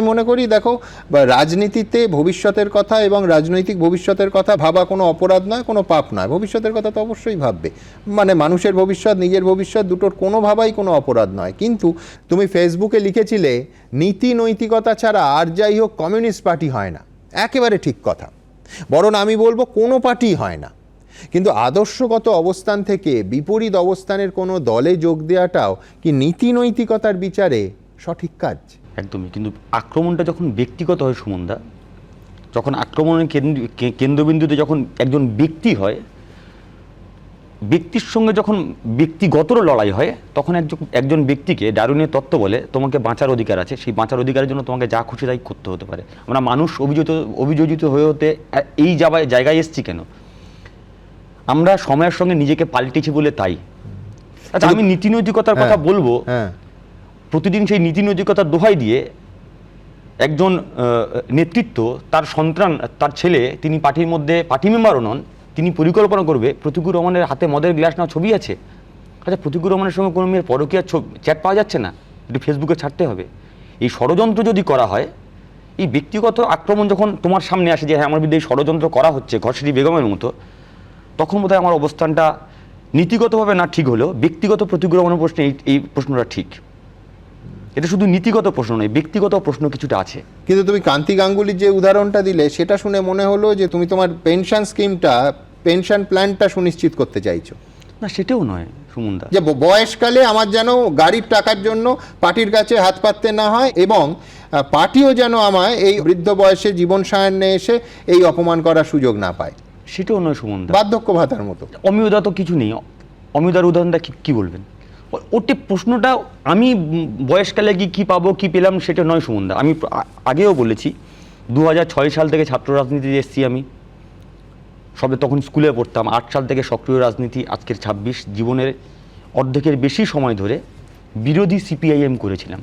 মনে করি দেখো রাজনীতিতে ভবিষ্যতের কথা এবং রাজনৈতিক ভবিষ্যতের কথা ভাবা কোনো অপরাধ নয়, কোনো পাপ নয়। ভবিষ্যতের কথা তো অবশ্যই ভাববে, মানে মানুষের ভবিষ্যৎ, নিজের ভবিষ্যৎ, দুটোর কোনো ভাবাই কোনো অপরাধ নয়। কিন্তু তুমি ফেসবুকে লিখেছিলে নীতি নৈতিকতা ছাড়া আর যাই হোক কমিউনিস্ট পার্টি হয় না। একেবারে ঠিক কথা, বরং আমি বলবো কোনো পার্টি হয় না। কিন্তু আদর্শগত অবস্থান থেকে বিপরীত অবস্থানের কোনো দলে যোগ দেওয়াটাও কি নীতি নৈতিকতার বিচারে সঠিক কাজ? একদমই। কিন্তু আক্রমণটা যখন ব্যক্তিগত হয় সুমনদা, যখন আক্রমণের কেন্দ্রবিন্দুতে যখন একজন ব্যক্তি হয়, ব্যক্তির সঙ্গে যখন ব্যক্তিগত লড়াই হয়, তখন একজন ব্যক্তিকে ডারউইনের তত্ত্ব বলে তোমাকে বাঁচার অধিকার আছে, সেই বাঁচার অধিকারের জন্য তোমাকে যা খুশি তাই করতে হতে পারে। আমরা মানুষ অভিযোজিত হয়ে হতে এই জায়গায় এসছি কেন? আমরা সময়ের সঙ্গে নিজেকে পাল্টেছি বলে তাই। আচ্ছা, আমি নীতি নৈতিকতার কথা বলবো, প্রতিদিন সেই নীতি নৈতিকতার দোহাই দিয়ে একজন নেতৃত্ব, তার সন্তান, তার ছেলে, তিনি পার্টির মধ্যে পার্টি মেম্বারও নন, তিনি পরিকল্পনা করবে। প্রতিকুর রহমানের হাতে মদের গ্লাস না ছবি আছে, আচ্ছা প্রতিকুর রহমানের সঙ্গে কোনো মেয়ের পরকীয়ার চ্যাট পাওয়া যাচ্ছে না, একটু ফেসবুকে ছাড়তে হবে। এই ষড়যন্ত্র যদি করা হয়, এই ব্যক্তিগত আক্রমণ যখন তোমার সামনে আসে যে হ্যাঁ আমার বিরুদ্ধে এই ষড়যন্ত্র করা হচ্ছে ঘরশ্রী বেগমের মতো, তখন বোধহয় আমার অবস্থানটা নীতিগতভাবে না ঠিক হলেও ব্যক্তিগত প্রতিকুর রহমানের প্রশ্নে এই প্রশ্নটা ঠিক। এটা শুধু নীতিগত প্রশ্ন নয়, ব্যক্তিগত প্রশ্ন কিছুটা আছে। কিন্তু তুমি কান্তি গাঙ্গুলির যে উদাহরণটা দিলে সেটা শুনে মনে হলো যে তুমি তোমার পেনশন স্কিমটা, পেনশন প্ল্যানটা সুনিশ্চিত করতে চাইছো। না, সেটাও নয় সুমনদা, যে বয়সকালে আমার যেন গাড়ির টাকার জন্য পার্টির কাছে হাত পাততে না হয় এবং পার্টিও যেন আমায় এই বৃদ্ধ বয়সে জীবন সায়ান্নে এসে এই অপমান করার সুযোগ না পায়। সেটাও নয় সুমনদা, বার্ধক্য ভাতার মতো। অমিয়দা তো কিছু নেই। অমিয়দার উদাহরণটা কি বলবেন? ওটি প্রশ্নটা আমি বয়সকালে কি পাবো কি পেলাম সেটা নয় সুমনদা। আমি আগেও বলেছি 2006 সাল থেকে ছাত্র রাজনীতিতে এসেছি আমি, সবে তখন স্কুলে পড়তাম। 8 সাল থেকে সক্রিয় রাজনীতি, আজকের 26। জীবনের অর্ধেকের বেশি সময় ধরে বিরোধী সিপিআইএম করেছিলাম।